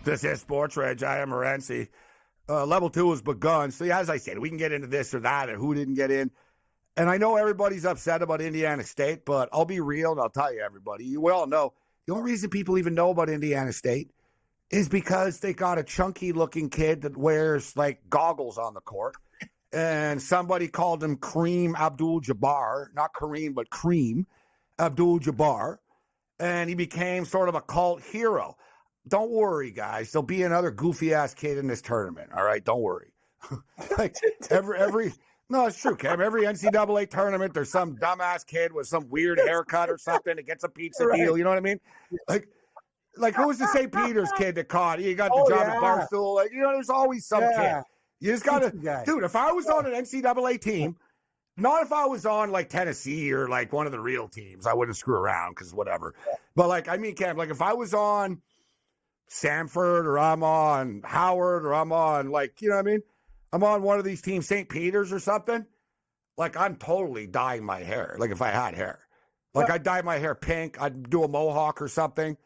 This is SportsRage. I am Morency. Level 2 has begun. So, as I said, we can get into this or that or who didn't get in. And I know everybody's upset about Indiana State, but I'll be real and I'll tell you, everybody. You all know the only reason people even know about Indiana State is because they got a chunky-looking kid that wears, like, goggles on the court. And somebody called him Kareem Abdul-Jabbar. Not Kareem, but Kareem Abdul-Jabbar. And he became sort of a cult hero. Don't worry, guys. There'll be another goofy-ass kid in this tournament, all right? Don't worry. Like, no, it's true, Cam. Every NCAA tournament, there's some dumbass kid with some weird haircut or something that gets a pizza deal. You know what I mean? Like who was the St. Peter's kid that caught? He got the job at Barstool. Like, there's always some kid. You just got to, dude, if I was on an NCAA team, not if I was on, like, Tennessee or, like, one of the real teams, I wouldn't screw around because whatever. But, like, I mean, Cam, like, if I was on Samford or I'm on Howard or I'm on, like, you know what I mean? I'm on one of these teams, St. Peter's or something. Like, I'm totally dyeing my hair. Like, if I had hair. Like, I'd dye my hair pink. I'd do a mohawk or something.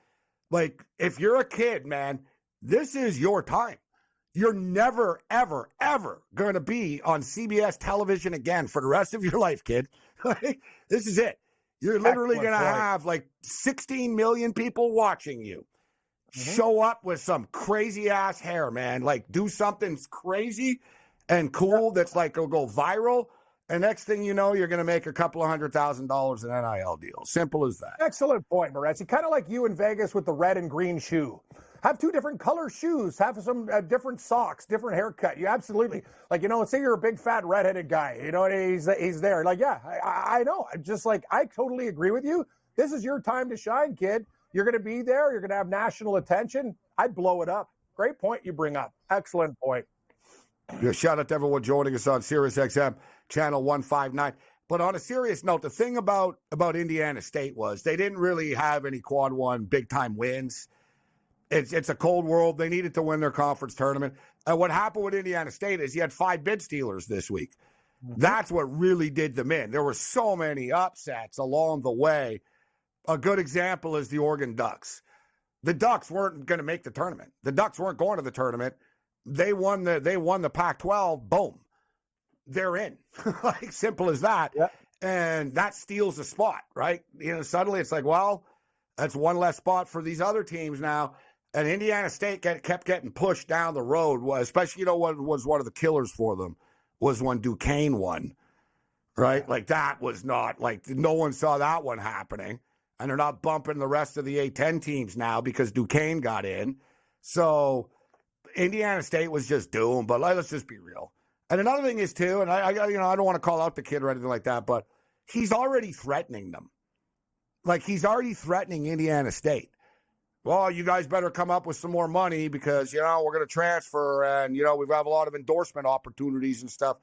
Like, if you're a kid, man, this is your time. You're never, ever, ever going to be on CBS television again for the rest of your life, kid. This is it. You're literally going to have, like, 16 million people watching you. Show up with some crazy-ass hair, man. Like, do something crazy and cool that's, like, will go viral. And next thing you know, you're going to make a couple of $100,000 in NIL deals. Simple as that. Excellent point, Morency. Kind of like you in Vegas with the red and green shoe. Have two different color shoes. Have some different socks, different haircut. You absolutely, like, say you're a big, fat, redheaded guy. He's there. Like, yeah, I know. I'm just like, I totally agree with you. This is your time to shine, kid. You're going to be there. You're going to have national attention. I'd blow it up. Great point you bring up. Excellent point. Yeah, shout out to everyone joining us on SiriusXM, channel 159. But on a serious note, the thing about Indiana State was they didn't really have any quad one big-time wins. It's a cold world. They needed to win their conference tournament. And what happened with Indiana State is you had 5 bid stealers this week. That's what really did them in. There were so many upsets along the way. A good example is the Oregon Ducks. The Ducks weren't going to make the tournament. The Ducks weren't going to the tournament. They won the Pac-12. Boom. They're in. Like, simple as that. Yep. And that steals a spot, right? Suddenly it's like, well, that's one less spot for these other teams now. And Indiana State kept getting pushed down the road, especially, what was one of the killers for them was when Duquesne won, right? Like, that was not, like, no one saw that one happening. And they're not bumping the rest of the A-10 teams now because Duquesne got in. So Indiana State was just doomed. But let's just be real. And another thing is, too, and I don't want to call out the kid or anything like that, but he's already threatening them. Like, he's already threatening Indiana State. Well, you guys better come up with some more money because, we're going to transfer and, we have a lot of endorsement opportunities and stuff.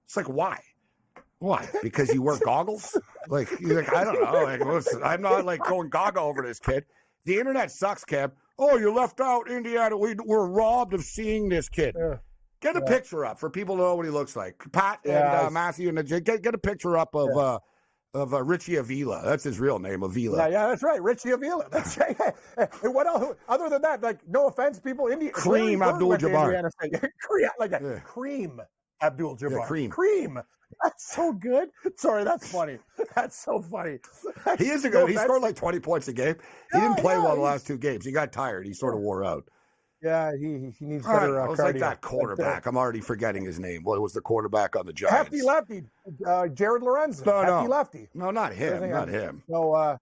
It's like, why? Why? Because you wear goggles? Like, I don't know. Like, listen, I'm not, like, going gaga over this kid. The internet sucks, Kev. Oh, you left out Indiana. We're robbed of seeing this kid. Get a picture up for people to know what he looks like. Pat and Matthew, and get a picture up of Richie Avila. That's his real name, Avila. Yeah, that's right. Richie Avila. That's right. And what else? Other than that, like, no offense, people. Kareem Abdul-Jabbar. Kareem Abdul-Jabbar. Yeah, Kareem. That's so good. Sorry, that's funny. That's so funny. He is a good. He scored like 20 points a game. He didn't play well the last 2 games. He got tired. He sort of wore out. Yeah, he needs better I was cardio. like that quarterback. I'm already forgetting his name. What was the quarterback on the Giants? Hefty lefty. Jared Lorenzo. No. Lefty. No, not him. Not him. No,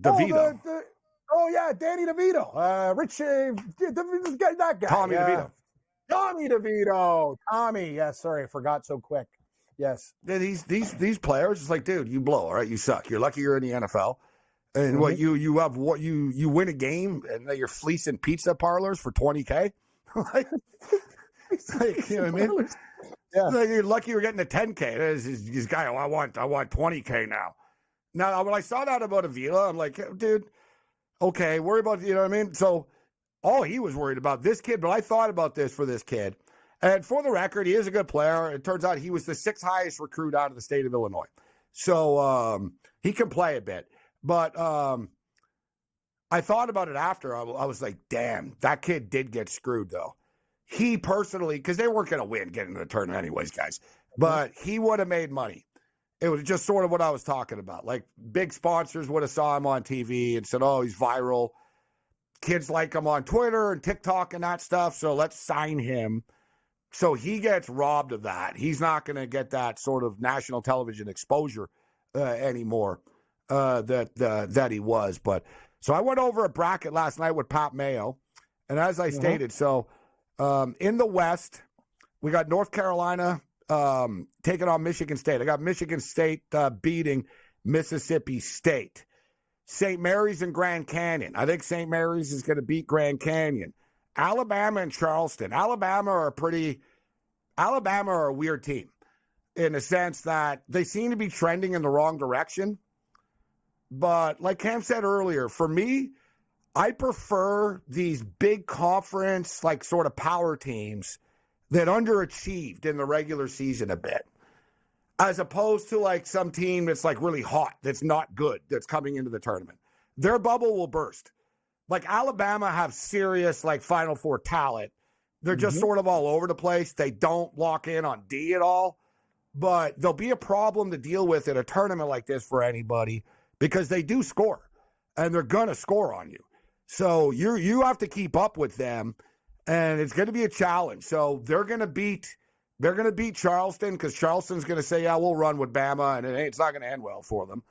DeVito. Danny DeVito. Rich, that guy. Tommy DeVito. Tommy DeVito. Tommy. Yes, sorry, I forgot so quick. Yes. These players, it's like, dude, you blow, all right? You suck. You're lucky you're in the NFL. And what you win a game and you're fleecing pizza parlors for $20K? like, you know what I mean? Yeah. Like, you're lucky you're getting a $10K. This guy, I want $20K now. Now, when I saw that about Avila, I'm like, dude, okay, worry about, you know what I mean? So all he was worried about this kid, but I thought about this for this kid. And for the record, he is a good player. It turns out he was the 6th highest recruit out of the state of Illinois. So he can play a bit. But I thought about it after. I was like, damn, that kid did get screwed, though. He personally, because they weren't going to win getting to the tournament anyways, guys, but he would have made money. It was just sort of what I was talking about. Like, big sponsors would have saw him on TV and said, oh, he's viral. Kids like him on Twitter and TikTok and that stuff, so let's sign him. So he gets robbed of that. He's not going to get that sort of national television exposure anymore that he was. But so I went over a bracket last night with Pat Mayo, and as I stated, so in the West, we got North Carolina taking on Michigan State. I got Michigan State beating Mississippi State. St. Mary's and Grand Canyon. I think St. Mary's is going to beat Grand Canyon. Alabama and Charleston. Alabama are a weird team in the sense that they seem to be trending in the wrong direction. But like Cam said earlier, for me, I prefer these big conference, like sort of power teams that underachieved in the regular season a bit, as opposed to like some team that's like really hot, that's not good, that's coming into the tournament. Their bubble will burst. Like Alabama have serious like Final Four talent. They're just sort of all over the place. They don't lock in on D at all. But there'll be a problem to deal with in a tournament like this for anybody because they do score, and they're going to score on you. So you have to keep up with them, and it's going to be a challenge. So they're going to beat Charleston because Charleston's going to say, yeah, we'll run with Bama, and it's not going to end well for them.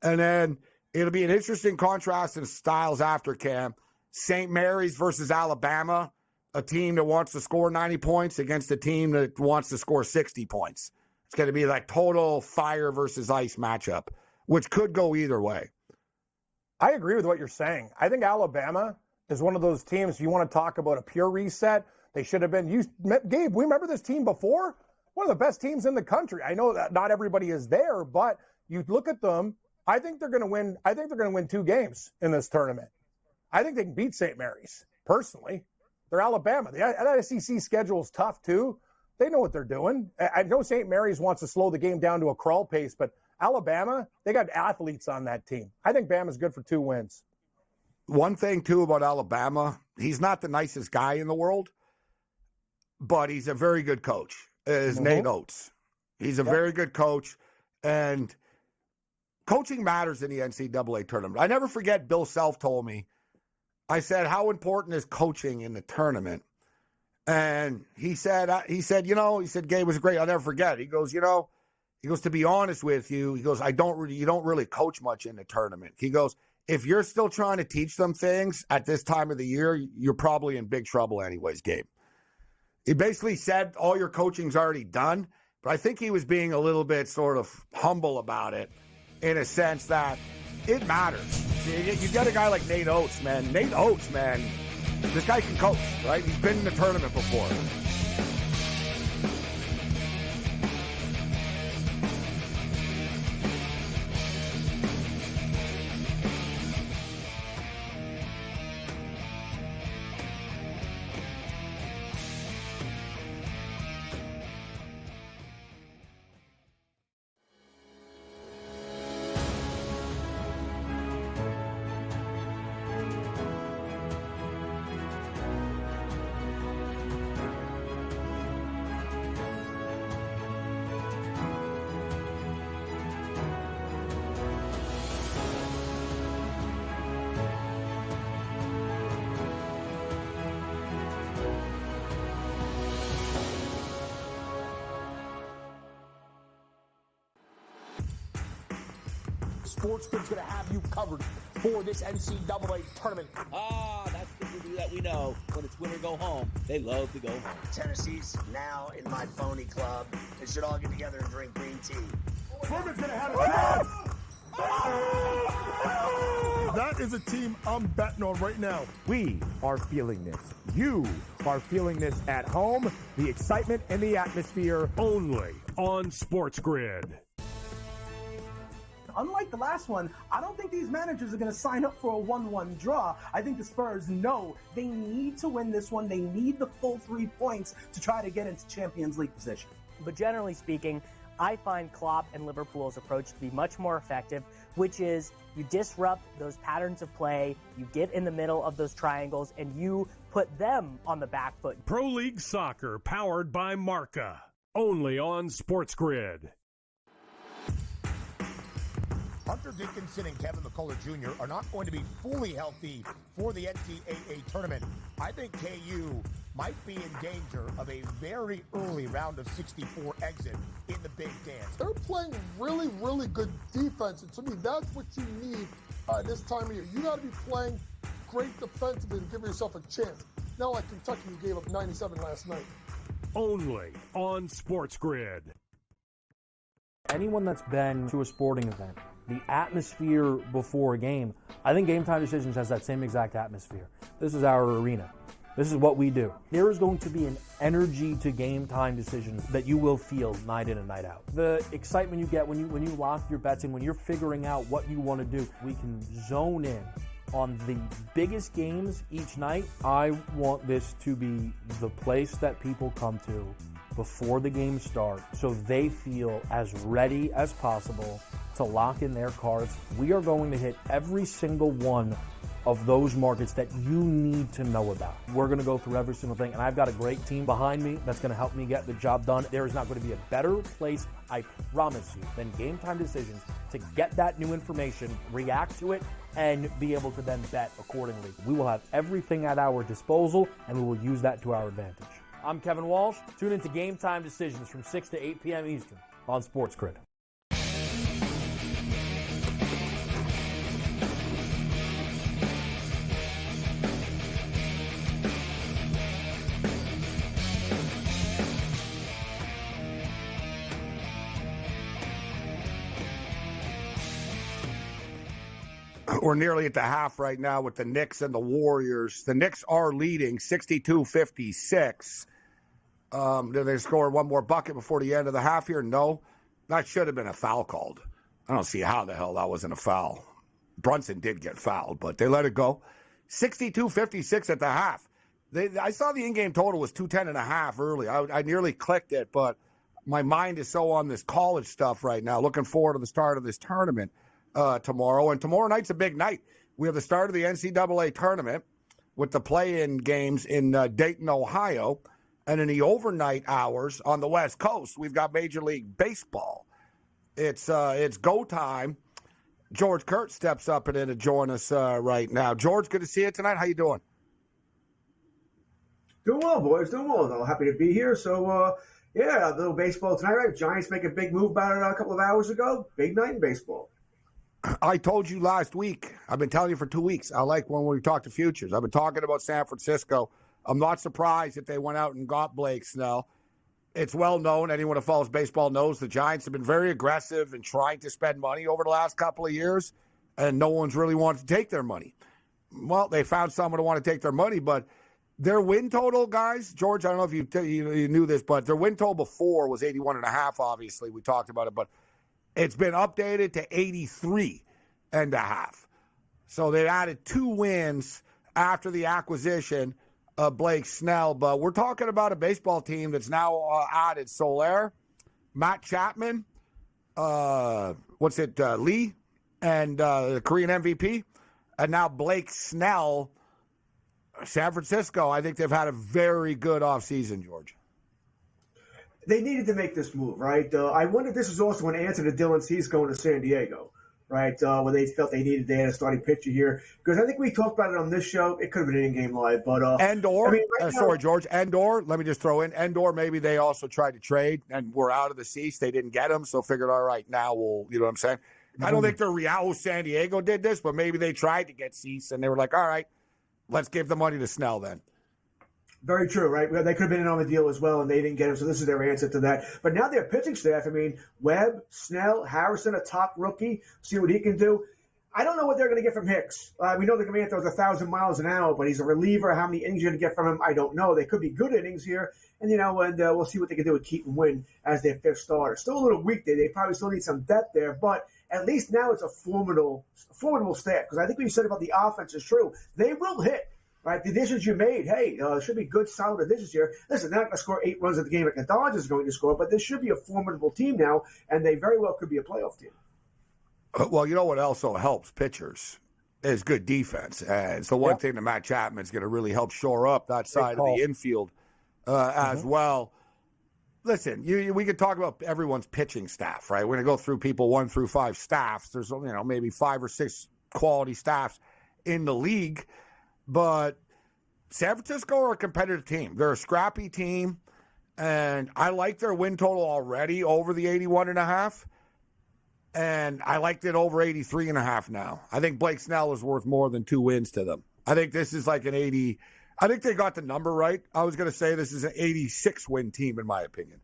And then it'll be an interesting contrast in styles after, Cam. St. Mary's versus Alabama, a team that wants to score 90 points against a team that wants to score 60 points. It's going to be like total fire versus ice matchup, which could go either way. I agree with what you're saying. I think Alabama is one of those teams, you want to talk about a pure reset, they should have been used. Gabe, we remember this team before? One of the best teams in the country. I know that not everybody is there, but you look at them, I think they're going to win. I think they're going to win 2 games in this tournament. I think they can beat St. Mary's, personally. They're Alabama. The SEC schedule is tough, too. They know what they're doing. I know St. Mary's wants to slow the game down to a crawl pace, but Alabama, they got athletes on that team. I think Bama's good for 2 wins. One thing, too, about Alabama, he's not the nicest guy in the world, but he's a very good coach. Is Nate Oates. He's a very good coach, and coaching matters in the NCAA tournament. I never forget Bill Self told me, I said, how important is coaching in the tournament? And he said, Gabe was great. I'll never forget. He goes, to be honest with you, he goes, you don't really coach much in the tournament. He goes, if you're still trying to teach them things at this time of the year, you're probably in big trouble anyways, Gabe. He basically said all your coaching's already done, but I think he was being a little bit sort of humble about it in a sense that it matters. You get a guy like Nate Oates, man. Nate Oates, man, this guy can coach, right? He's been in the tournament before. SportsGrid's going to have you covered for this NCAA tournament. That's the that we know. When it's win or go home, they love to go home. Tennessee's now in my phony club. They should all get together and drink green tea. Furman's going to have it. That is a team I'm betting on right now. We are feeling this. You are feeling this at home. The excitement and the atmosphere. Only on SportsGrid. Unlike the last one, I don't think these managers are going to sign up for a 1-1 draw. I think the Spurs know they need to win this one. They need the full 3 points to try to get into Champions League position. But generally speaking, I find Klopp and Liverpool's approach to be much more effective, which is you disrupt those patterns of play, you get in the middle of those triangles, and you put them on the back foot. Pro League Soccer, powered by Marca. Only on SportsGrid. Hunter Dickinson and Kevin McCullough Jr. are not going to be fully healthy for the NCAA tournament. I think KU might be in danger of a very early round of 64 exit in the Big Dance. They're playing really, really good defense, and to me, that's what you need this time of year. You got to be playing great defensively to give yourself a chance. Not like Kentucky, who gave up 97 last night. Only on SportsGrid. Anyone that's been to a sporting event, the atmosphere before a game, I think Game Time Decisions has that same exact atmosphere. This is our arena. This is what we do. There is going to be an energy to Game Time Decisions that you will feel night in and night out. The excitement you get when you lock your bets in, when you're figuring out what you want to do, we can zone in on the biggest games each night. I want this to be the place that people come to before the games start so they feel as ready as possible to lock in their cards. We are going to hit every single one of those markets that you need to know about. We're going to go through every single thing, and I've got a great team behind me that's going to help me get the job done. There is not going to be a better place, I promise you, than Game Time Decisions to get that new information, react to it, and be able to then bet accordingly. We will have everything at our disposal, and we will use that to our advantage. I'm Kevin Walsh. Tune into Game Time Decisions from 6 to 8 p.m. Eastern on SportsGrid. We're nearly at the half right now with the Knicks and the Warriors. The Knicks are leading 62-56. Did they score one more bucket before the end of the half here? No. That should have been a foul called. I don't see how the hell that wasn't a foul. Brunson did get fouled, but they let it go. 62-56 at the half. I saw the in-game total was 210.5 early. I nearly clicked it, but my mind is so on this college stuff right now. Looking forward to the start of this tournament tomorrow. And tomorrow night's a big night. We have the start of the NCAA tournament with the play-in games in Dayton, Ohio. And in the overnight hours on the West Coast, we've got Major League Baseball. It's go time. George Kurtz steps up and in to join us right now. George, good to see you tonight. How you doing? Doing well, boys. Doing well, though. Happy to be here. So, yeah, a little baseball tonight, right? Giants make a big move about it a couple of hours ago. Big night in baseball. I told you last week. I've been telling you for 2 weeks. I like when we talk to futures. I've been talking about San Francisco. I'm not surprised if they went out and got Blake Snell. It's well known. Anyone who follows baseball knows the Giants have been very aggressive in trying to spend money over the last couple of years, and no one's really wanted to take their money. Well, they found someone to want to take their money, but their win total, guys, George, I don't know if you knew this, but their win total before was 81.5, obviously. We talked about it, but it's been updated to 83.5. So they added 2 wins after the acquisition of Blake Snell. But we're talking about a baseball team that's now added Soler, Matt Chapman, Lee, and the Korean MVP, and now Blake Snell. San Francisco, I think they've had a very good offseason, George. They needed to make this move, right? I wonder if this is also an answer to Dylan Cease going to San Diego, right? Where they felt they had a starting pitcher here. Because I think we talked about it on this show. It could have been an in-game live, but George, Endor, let me just throw in Endor. Maybe they also tried to trade and were out of the Cease. They didn't get him, so figured, all right, now we'll, you know what I'm saying? I don't think San Diego did this, but maybe they tried to get Cease, and they were like, all right, let's give the money to Snell then. Very true, right? They could have been in on the deal as well, and they didn't get him, so this is their answer to that. But now their pitching staff, Webb, Snell, Harrison, a top rookie, see what he can do. I don't know what they're going to get from Hicks. We know they're going to get those 1,000 miles an hour, but he's a reliever. How many innings you're going to get from him, I don't know. They could be good innings here, and we'll see what they can do with Keaton Wynn as their 5th starter. Still a little weak there. They probably still need some depth there, but at least now it's a formidable staff, because I think what you said about the offense is true. They will hit. right? The additions you made, hey, should be good, solid additions here. Listen, they're not going to score 8 runs at the game like the Dodgers are going to score, but this should be a formidable team now, and they very well could be a playoff team. Well, you know what also helps pitchers is good defense. And it's the one thing that Matt Chapman's going to really help shore up that side of the infield as well. Listen, we could talk about everyone's pitching staff, right? We're going to go through people 1 through 5 staffs. There's, maybe 5 or 6 quality staffs in the league. But San Francisco are a competitive team. They're a scrappy team. And I like their win total already over the 81.5. And I liked it over 83.5 now. I think Blake Snell is worth more than 2 wins to them. I think this is like an 80. I think they got the number right. I was going to say this is an 86-win team, in my opinion.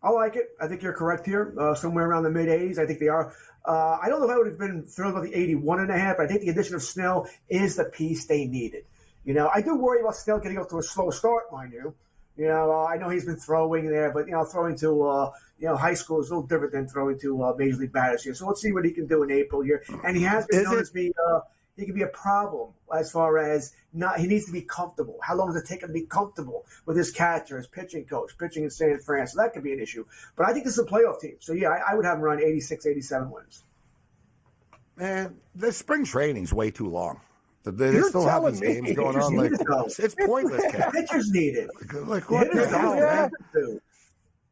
I like it. I think you're correct here. Somewhere around the mid-80s. I think they are. I don't know if I would have been thrilled about the 81.5, but I think the addition of Snell is the piece they needed. I do worry about Snell getting off to a slow start, mind you. I know he's been throwing there, but, throwing to, high school is a little different than throwing to Major League batters here. So let's see what he can do in April here. And he has been known as being he can be a problem as far as he needs to be comfortable. How long does it take him to be comfortable with his catcher, his pitching coach, pitching in San Fran? So that could be an issue. But I think this is a playoff team. So, yeah, I would have him around 86, 87 wins. Man, the spring training's way too long. They still have these games going on. Like, it's pointless. Pitchers need it. Like, what the hell, man?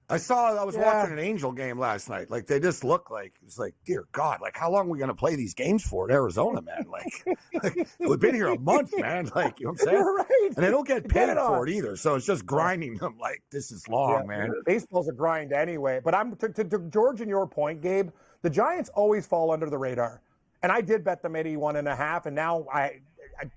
I was watching an Angel game last night. Like, they just look like, it's like, dear God, like, how long are we going to play these games for at Arizona, man? Like we've been here a month, man. Like, you know what I'm saying? You're right. And they don't get paid for it either. So it's just grinding them. Like, this is long, man. Baseball's a grind anyway. But I'm to George and your point, Gabe, the Giants always fall under the radar. And I did bet them 81.5, and now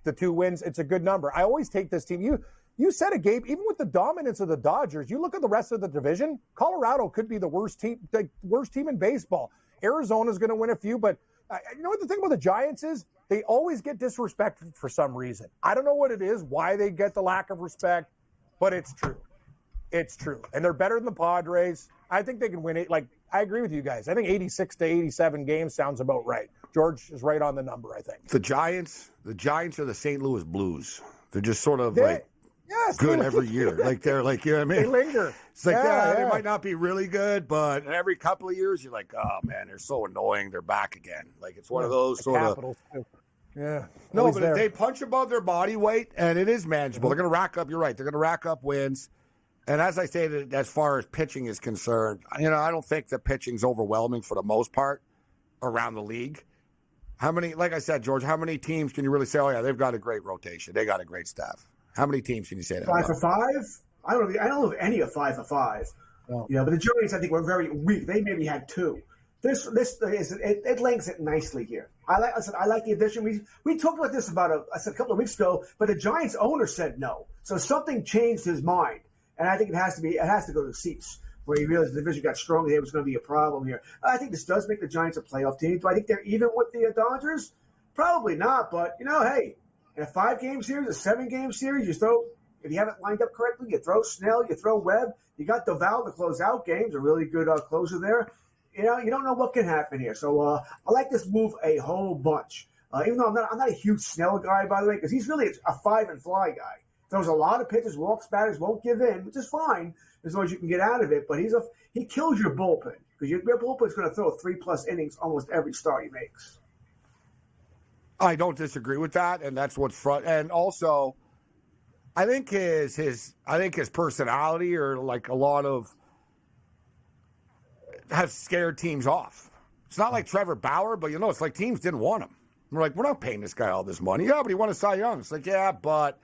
the 2 wins, it's a good number. I always take this team. You said it, Gabe, even with the dominance of the Dodgers, you look at the rest of the division, Colorado could be the worst team in baseball. Arizona's going to win a few, but you know what the thing about the Giants is? They always get disrespected for some reason. I don't know what it is, why they get the lack of respect, but it's true. It's true. And they're better than the Padres. I think they can win it. Like, I agree with you guys. I think 86 to 87 games sounds about right. George is right on the number, I think. The Giants are the St. Louis Blues. They're just sort of good every year. Like, they're like, you know what I mean? They linger. It's like, they might not be really good, but every couple of years you're like, oh, man, they're so annoying. They're back again. Like, it's one of those sort of. Yeah. No, but if they punch above their body weight, and it is manageable, they're going to rack up, you're right, they're going to rack up wins. And as I stated, as far as pitching is concerned, I don't think the pitching's overwhelming for the most part around the league. How many, like I said, George, how many teams can you really say, oh, yeah, they've got a great rotation. They got a great staff. How many teams can you say that 5 about? for 5? I don't know of any of 5 for 5. No. But the Giants, I think, were very weak. They maybe had 2. This it links it nicely here. I like the addition. We talked about this about a couple of weeks ago, but the Giants owner said no. So something changed his mind. And I think it has to go to the seats where he realized the division got strong. There was going to be a problem here. I think this does make the Giants a playoff team. Do I think they're even with the Dodgers? Probably not. But, hey, in a 5-game series, a 7-game series, if you have it lined up correctly, you throw Snell, you throw Webb. You got Doval to close out games, a really good closer there. You don't know what can happen here. So I like this move a whole bunch. Even though I'm not a huge Snell guy, by the way, because he's really a 5-and-fly guy. Throws a lot of pitches, walks batters, won't give in, which is fine as long as you can get out of it. But he kills your bullpen because your bullpen is going to throw 3+ innings almost every start he makes. I don't disagree with that, and that's what's front. And also, I think his personality or like a lot of has scared teams off. It's not like Trevor Bauer, but it's like teams didn't want him. We're like, we're not paying this guy all this money. Yeah, but he won a Cy Young. It's like, yeah, but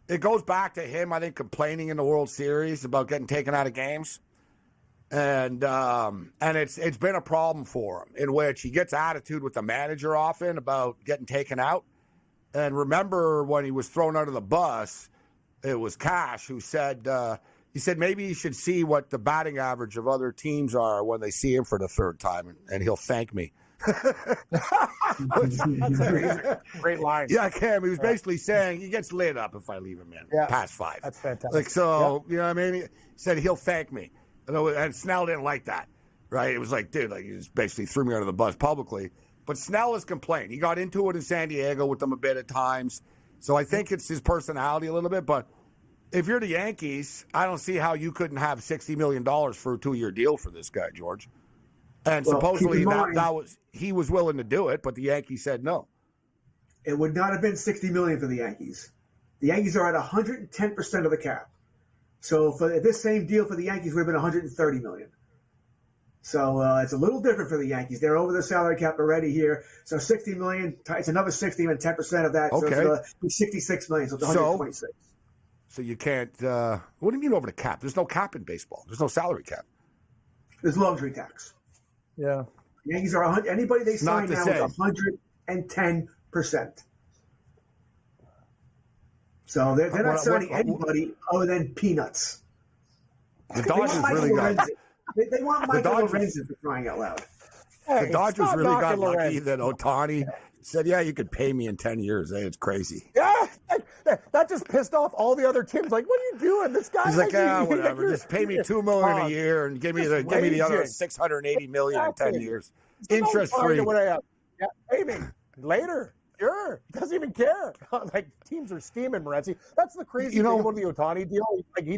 it goes back to him, I think, complaining in the World Series about getting taken out of games. And it's been a problem for him in which he gets attitude with the manager often about getting taken out. And remember when he was thrown under the bus, it was Cash who said, he said maybe he should see what the batting average of other teams are when they see him for the 3rd time, and he'll thank me. Great line. Yeah, Cam. He was basically saying he gets lit up if I leave him in past 5. That's fantastic. Like, so, you know what I mean? He said he'll thank me. And Snell didn't like that, right? It was like, dude, like, he just basically threw me under the bus publicly. But Snell has complained. He got into it in San Diego with them a bit at times. So I think it's his personality a little bit. But if you're the Yankees, I don't see how you couldn't have $60 million for a 2-year deal for this guy, George. And Well, supposedly keep in mind- he was willing to do it, but the Yankees said no. It would not have been $60 million for the Yankees. The Yankees are at 110% of the cap. So for this same deal for the Yankees would have been $130 million. So it's a little different for the Yankees. They're over the salary cap already here. So $60 million, it's another 60 and 10% of that. Okay. So it's $66 million. So it's 126. So you can't. What do you mean over the cap? There's no cap in baseball. There's no salary cap. There's luxury tax. Yeah. The Yankees are anybody they sign Not now the is 110%. So they're not signing anybody other than peanuts. The Dodgers really got. They want Michael Lorenzen for crying out loud. The Dodgers really got lucky that Ohtani said, "Yeah, you could pay me in 10 years." Hey, it's crazy. Yeah, that just pissed off all the other teams. Like, what are you doing? This guy. He's like, whatever. Just pay me $2 million a year and give me the other $680 million in 10 years, interest free. Yeah, pay me later. Sure, doesn't even care. Like, teams are steaming, Morency. That's the crazy thing about the Ohtani deal. Like, he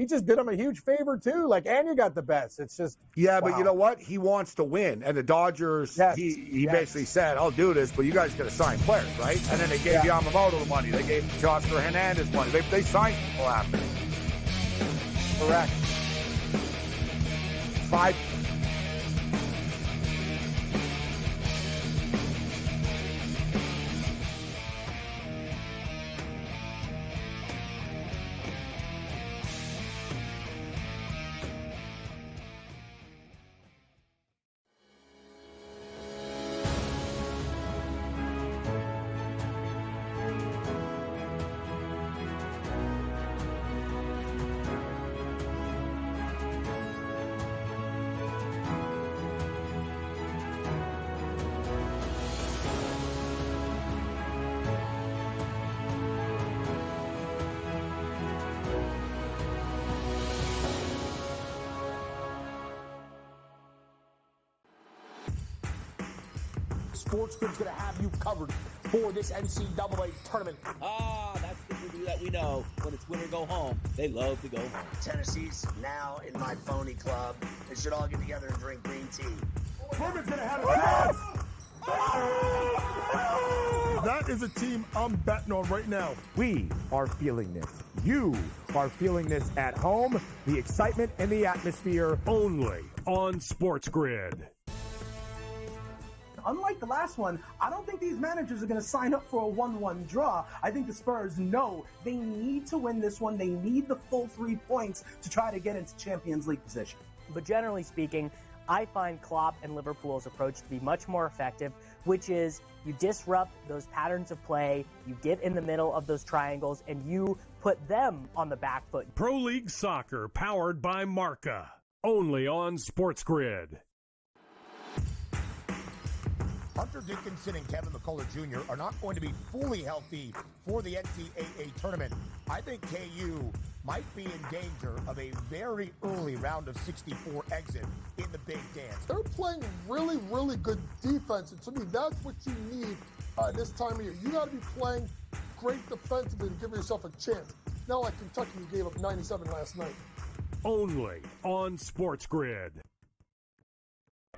just did him a huge favor too. Like, and you got the best. It's just But you know what? He wants to win, and the Dodgers. He basically said, "I'll do this, but you guys got to sign players, right?" And then they gave Yamamoto the money. They gave Teoscar Hernandez money. They signed people after. Correct. 5. SportsGrid's going to have you covered for this NCAA tournament. That's the review that we know. When it's winter go home, they love to go home. Tennessee's now in my phony club. They should all get together and drink green tea. Furman's going to have a That is a team I'm betting on right now. We are feeling this. You are feeling this at home. The excitement and the atmosphere. Only on SportsGrid. Unlike the last one, I don't think these managers are going to sign up for a 1-1 draw. I think the Spurs know they need to win this one. They need the full 3 points to try to get into Champions League position. But generally speaking, I find Klopp and Liverpool's approach to be much more effective, which is you disrupt those patterns of play, you get in the middle of those triangles, and you put them on the back foot. Pro League Soccer, powered by Marca. Only on SportsGrid. Hunter Dickinson and Kevin McCullough Jr. are not going to be fully healthy for the NCAA tournament. I think KU might be in danger of a very early round of 64 exit in the Big Dance. They're playing really, really good defense, and to me, that's what you need this time of year. You got to be playing great defensively to give yourself a chance. Not like Kentucky, who gave up 97 last night. Only on SportsGrid.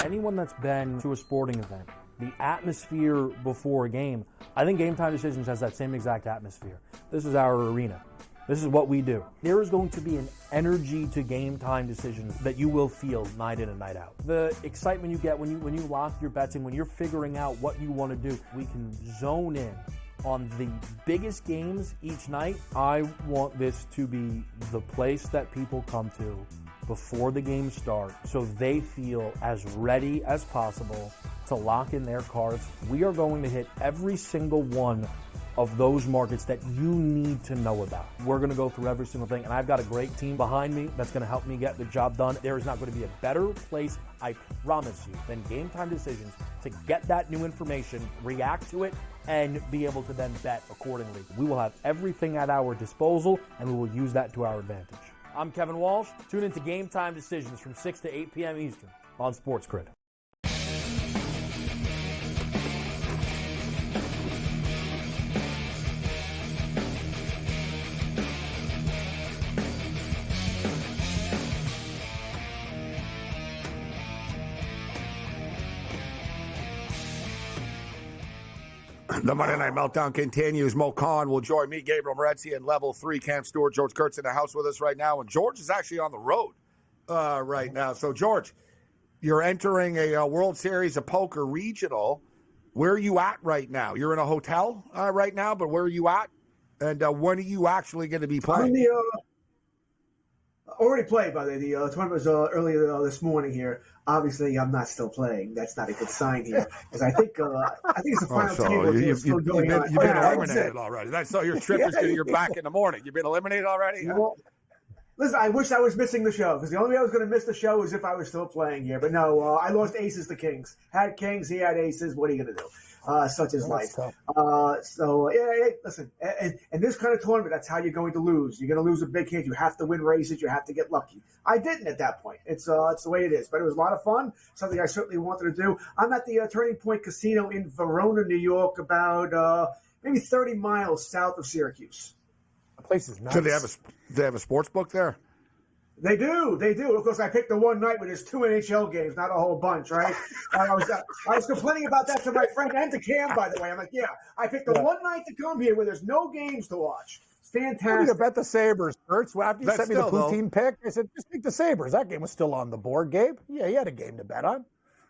Anyone that's been to a sporting event, the atmosphere before a game, I think Game Time Decisions has that same exact atmosphere. This is our arena. This is what we do. There is going to be an energy to Game Time Decisions that you will feel night in and night out. The excitement you get when you lock your bets in, when you're figuring out what you want to do, we can zone in on the biggest games each night. I want this to be the place that people come to before the games start so they feel as ready as possible to lock in their cards. We are going to hit every single one of those markets that you need to know about. We're going to go through every single thing, and I've got a great team behind me that's going to help me get the job done. There is not going to be a better place, I promise you, than Game Time Decisions to get that new information, react to it, and be able to then bet accordingly. We will have everything at our disposal, and we will use that to our advantage. I'm Kevin Walsh. Tune into Game Time Decisions from 6 to 8 p.m. Eastern on SportsGrid. The Monday Night Meltdown continues. Mo Khan will join me, Gabriel Morency, and Level 3 Cam Stewart. George Kurtz in the house with us right now. And George is actually on the road right now. So, George, you're entering a World Series of Poker regional. Where are you at right now? You're in a hotel right now, but where are you at? And when are you actually going to be playing? Already played, by the way. The tournament was earlier this morning here. Obviously, I'm not still playing. That's not a good sign here, because I think it's the final table. You've been eliminated already. So your trip is you're back in the morning. You've been eliminated already. Well, listen, I wish I was missing the show, because the only way I was going to miss the show is if I was still playing here. But no, I lost aces to kings. Had kings, he had aces. What are you going to do? Such is life. Listen, in this kind of tournament, that's how you're going to lose. You're going to lose with big hands. You have to win races. You have to get lucky. I didn't at that point. It's the way it is. But it was a lot of fun, something I certainly wanted to do. I'm at the Turning Point Casino in Verona, New York, about maybe 30 miles south of Syracuse. The place is nice. So they have a sports book there? They do. Of course, I picked the one night where there's 2 NHL games, not a whole bunch, right? I was complaining about that to my friend and to Cam, by the way. I'm like, I picked the one night to come here where there's no games to watch. It's fantastic. I need to bet the Sabres, Kurtz. After you sent me the poutine pick, I said, just pick the Sabres. That game was still on the board, Gabe. Yeah, you had a game to bet on,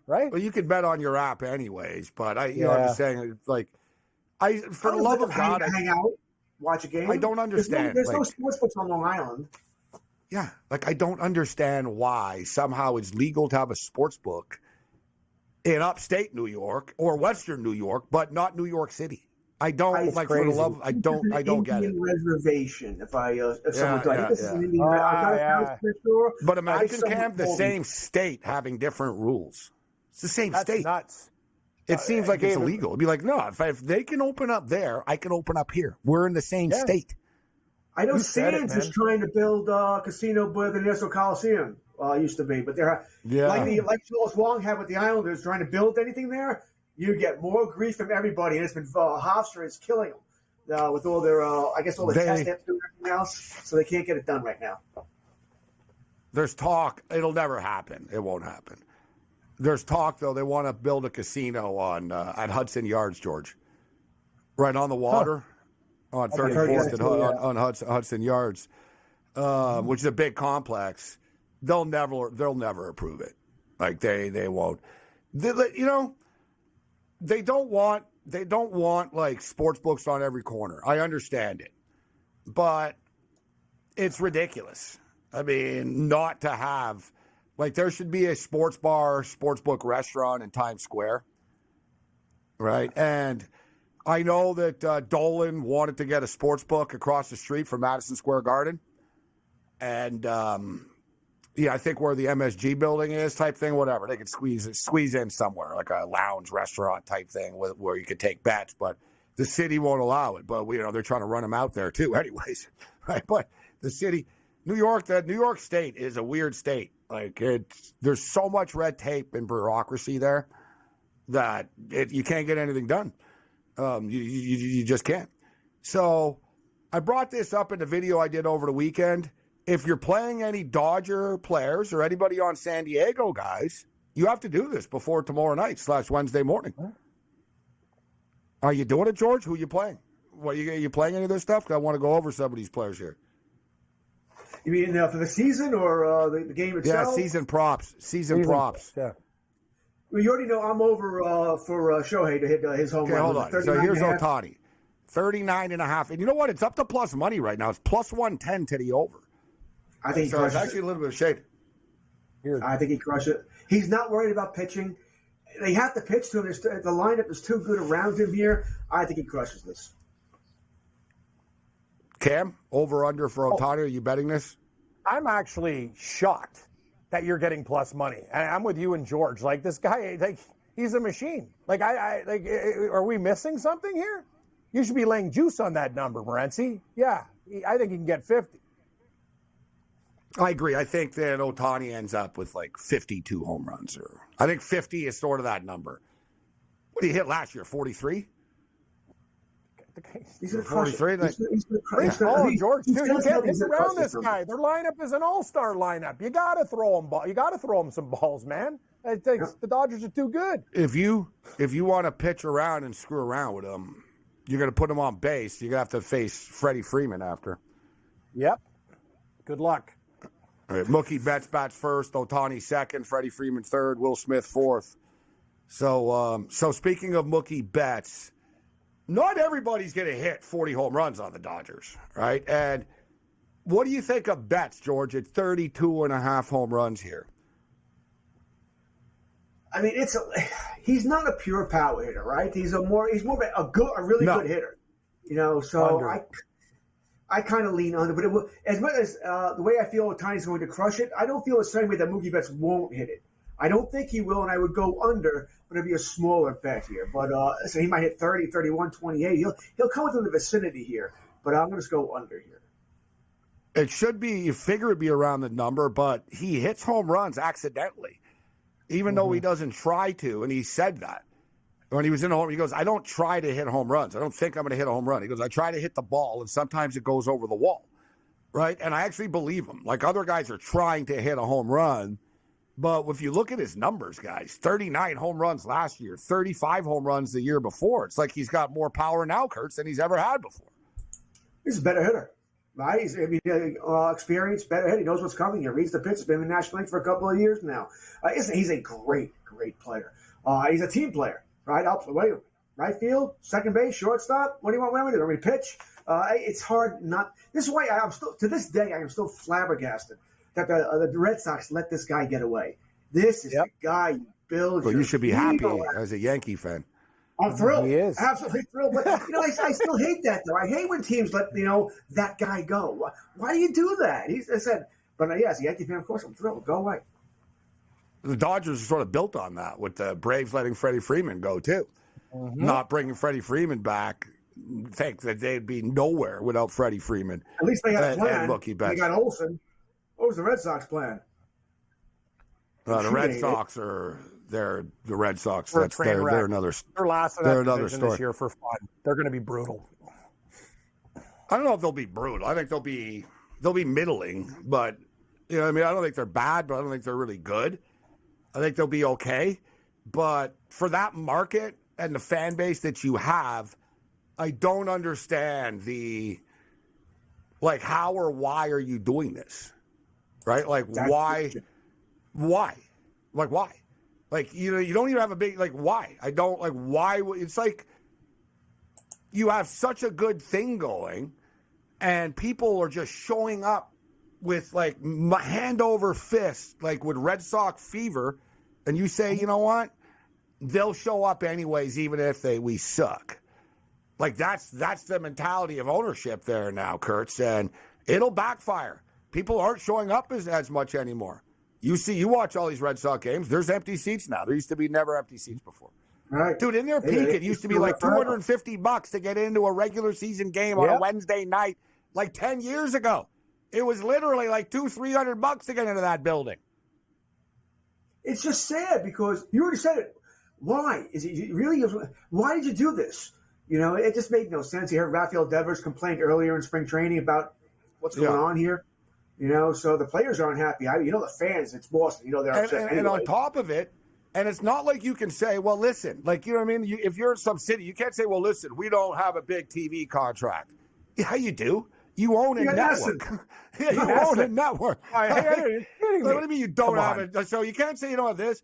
right? Well, you can bet on your app anyways, but I'm just saying, like, for the love of God, hang out, watch a game. I don't understand. There's no sports books on Long Island. Yeah, I don't understand why somehow it's legal to have a sports book in upstate New York or Western New York, but not New York City. I don't crazy. For the love. I don't get it. Reservation. If someone But imagine, Cam, the same state having different rules. It's the same state. Nuts. It seems like it's illegal. It'd be like, no, if they can open up there, I can open up here. We're in the same state. I know Sands is trying to build a casino by the Nassau Coliseum. Used to be, but they're like Charles Wong had with the Islanders trying to build anything there. You get more grief from everybody, and it's been Hofstra is killing them with all their all the tests they have to do and everything else, so they can't get it done right now. There's talk. It'll never happen. It won't happen. There's talk though. They want to build a casino on at Hudson Yards, George, right on the water. On 34th on Hudson Yards, which is a big complex. They'll never approve it. Like they won't. They don't want like sports books on every corner. I understand it, but it's ridiculous. I mean, not to have there should be a sports bar, sports book restaurant in Times Square, right? And I know that Dolan wanted to get a sports book across the street from Madison Square Garden. And, I think where the MSG building is type thing, whatever. They could squeeze in somewhere, like a lounge restaurant type thing where you could take bets. But the city won't allow it. But, they're trying to run them out there too anyways. Right? But the city, New York State is a weird state. There's so much red tape and bureaucracy there that you can't get anything done. You just can't. So I brought this up in the video I did over the weekend. If you're playing any Dodger players or anybody on San Diego guys, you have to do this before tomorrow night / Wednesday morning. Are you doing it, George? Who are you playing? Are you playing any of this stuff? 'Cause I want to go over some of these players here. You mean for the season or the game itself? Yeah, season props. Season props. Yeah. Well, you already know I'm over for Shohei to hit his home run. Hold on. So here's Ohtani. 39.5. And you know what? It's up to plus money right now. It's plus 110 to the over. I think so. It's actually a little bit of shade. I think he crushed it. He's not worried about pitching. They have to pitch to him. The lineup is too good around him here. I think he crushes this. Cam, over under for Ohtani. Are you betting this? I'm actually shocked that you're getting plus money. I'm with you and George. This guy, he's a machine. Are we missing something here? You should be laying juice on that number, Morency. Yeah, I think he can get 50. I agree. I think that Ohtani ends up with 52 home runs. I think 50 is sort of that number. What did he hit last year? 43? He's going to crush 43. It. George, too. You can't get around this guy. Their lineup is an all-star lineup. You got to throw him some balls, man. I think the Dodgers are too good. If you want to pitch around and screw around with them, you're going to put them on base. You're going to have to face Freddie Freeman after. Yep. Good luck. All right, Mookie Betts bats first, Ohtani second, Freddie Freeman third, Will Smith fourth. So speaking of Mookie Betts, not everybody's going to hit 40 home runs on the Dodgers, right? And what do you think of Betts, George, at 32 and a half home runs here? I mean, he's not a pure power hitter, right? He's more of a really good hitter, So I kind of lean under, but as much as the way I feel Ohtani's going to crush it, I don't feel the same way that Mookie Betts won't hit it. I don't think he will, and I would go under, but it'd be a smaller bet here. But so he might hit 30, 31, 28. He'll come within the vicinity here, but I'm going to go under here. It should be, you figure it'd be around the number, but he hits home runs accidentally, even though he doesn't try to, and he said that. When he was in home, he goes, I don't try to hit home runs. I don't think I'm going to hit a home run. He goes, I try to hit the ball, and sometimes it goes over the wall, right? And I actually believe him. Like, other guys are trying to hit a home run, but if you look at his numbers, guys, 39 home runs last year, 35 home runs the year before. It's like he's got more power now, Kurtz, than he's ever had before. He's a better hitter, right? He's experienced, better hitter. He knows what's coming. He reads the pitch. He's been in the National League for a couple of years now. He's a great, great player. He's a team player. Right right field, second base, shortstop. What do you want me to do? Want me to pitch? It's hard not. This is why I'm still, to this day, I am still flabbergasted that the Red Sox let this guy get away. This is the guy you build. Well, you should be happy as a Yankee fan. I'm thrilled. He is absolutely thrilled. But I still hate that though. I hate when teams let that guy go. Why do you do that? I said, but as a Yankee fan, of course, I'm thrilled. Go away. The Dodgers are sort of built on that, with the Braves letting Freddie Freeman go, too. Not bringing Freddie Freeman back. Think that they'd be nowhere without Freddie Freeman. At least they got a plan. And Mookie Betts. They got Olsen. What was the Red Sox plan? The Red Sox they're the Red Sox. They're another. They're last in that division this year for fun. They're going to be brutal. I don't know if they'll be brutal. I think they'll be middling, but I don't think they're bad, but I don't think they're really good. I think they'll be okay. But for that market and the fan base that you have, I don't understand how or why are you doing this? Right? Like, why? Like, why? Like, you don't even have a big, why? I don't, why? It's like you have such a good thing going and people are just showing up with, hand over fist, with Red Sox fever, and you say, you know what? They'll show up anyways, even if we suck. That's the mentality of ownership there now, Kurtz, and it'll backfire. People aren't showing up as much anymore. You watch all these Red Sox games, there's empty seats now. There used to be never empty seats before. Right. Dude, in their peak, it used to be $250 to get into a regular season game on a Wednesday night 10 years ago. It was literally $200-300 to get into that building. It's just sad because you already said it. Why? Is it really? Why did you do this? It just made no sense. You heard Rafael Devers complained earlier in spring training about what's going on here. So the players aren't happy. The fans, it's Boston. They're upset. And on top of it, and it's not like you can say, well, listen, if you're in some city, you can't say, well, listen, we don't have a big TV contract. Yeah, you do. You own a network. You own a network. What do you mean you don't have it? So you can't say you don't have this.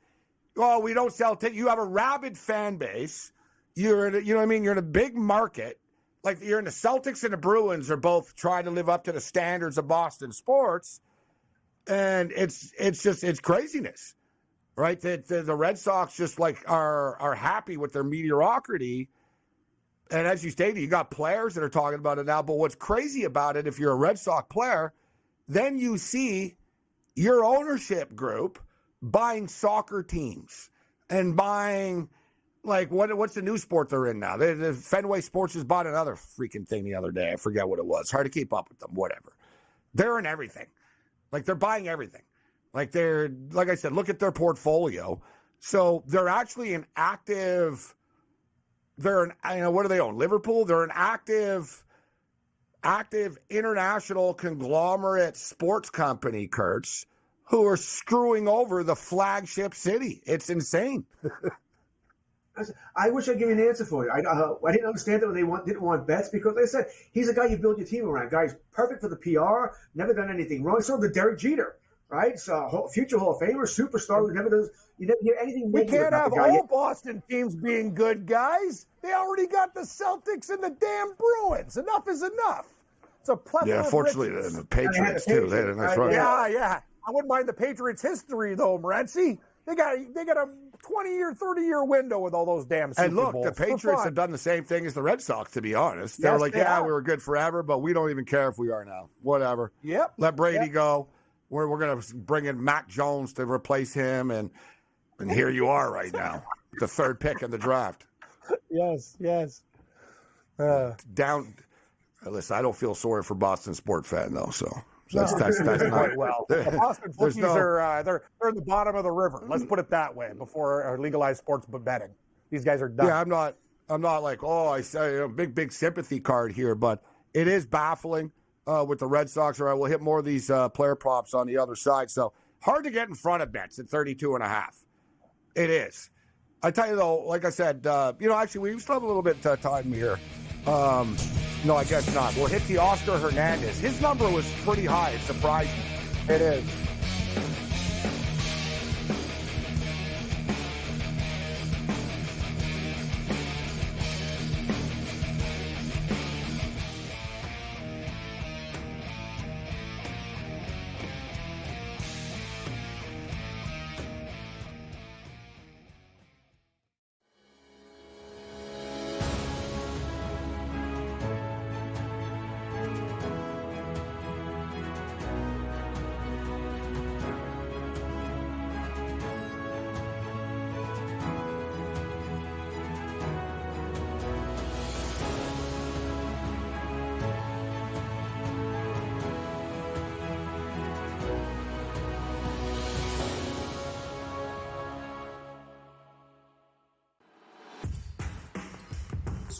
Well, we don't sell tickets. You have a rabid fan base. You're in a big market. You're in the Celtics and the Bruins are both trying to live up to the standards of Boston sports. And it's craziness, right? That the Red Sox just are happy with their mediocrity. And as you stated, you got players that are talking about it now. But what's crazy about it, if you're a Red Sox player, then you see your ownership group buying soccer teams and buying, what's the new sport they're in now? The Fenway Sports just bought another freaking thing the other day. I forget what it was. Hard to keep up with them, whatever. They're in everything. They're buying everything. Like I said, look at their portfolio. So they're actually an active... what do they own? Liverpool? They're an active international conglomerate sports company, Kurtz, who are screwing over the flagship city. It's insane. I wish I'd give you an answer for you. I didn't understand that when they didn't want Betts because, like I said, he's a guy you build your team around. Guy's perfect for the PR, never done anything wrong. So the Derek Jeter, right? So future Hall of Famer, superstar who never does. You never hear anything. We can't have all Boston teams being good guys. They already got the Celtics and the damn Bruins. Enough is enough. It's a plethora. Yeah, fortunately, the Patriots too. They had a nice run. Yeah. I wouldn't mind the Patriots' history though, Morency. They got a 20-year, 30-year window with all those damn Super Bowls. And look, the Patriots have done the same thing as the Red Sox, to be honest. They were like, we were good forever, but we don't even care if we are now. Whatever. Yep. Let Brady go. We're going to bring in Mac Jones to replace him, and here you are right now, the third pick in the draft. Yes. Listen, I don't feel sorry for Boston sport fan, though, so. That's not well. The Boston bookies are they're in the bottom of the river. Let's put it that way. Before legalized sports betting, these guys are done. Yeah, I'm not like I say big sympathy card here, but it is baffling with the Red Sox. All right, we'll hit more of these player props on the other side. So hard to get in front of bets at 32.5. It is. I tell you though, like I said, actually we still have a little bit of time here. No, I guess not. We'll hit the Oscar Hernandez. His number was pretty high. It surprised me. It is.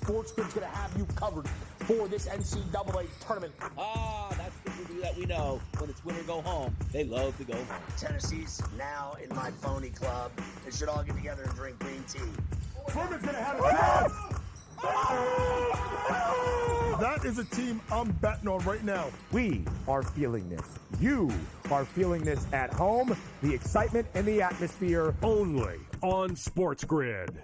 SportsGrid's going to have you covered for this NCAA tournament. That's the movie that we know. When it's win or go home, they love to go home. Tennessee's now in my phony club. They should all get together and drink green tea. Furman's going to have a chance. That is a team I'm betting on right now. We are feeling this. You are feeling this at home. The excitement and the atmosphere. Only on SportsGrid.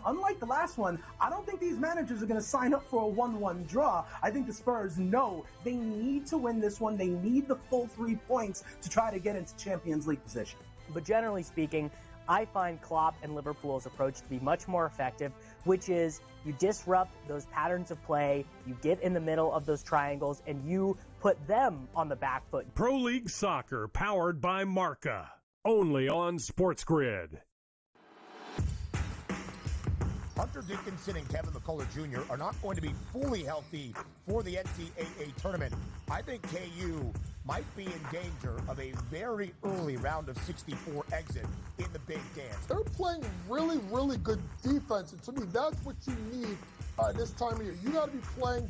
Unlike the last one, I don't think these managers are going to sign up for a 1-1 draw. I think the Spurs know they need to win this one. They need the full 3 points to try to get into Champions League position. But generally speaking, I find Klopp and Liverpool's approach to be much more effective, which is you disrupt those patterns of play, you get in the middle of those triangles, and you put them on the back foot. Pro League Soccer, powered by Marca. Only on SportsGrid. Hunter Dickinson and Kevin McCullough Jr. are not going to be fully healthy for the NCAA tournament. I think KU might be in danger of a very early round of 64 exit in the big dance. They're playing really, really good defense, and to me, that's what you need this time of year. You got to be playing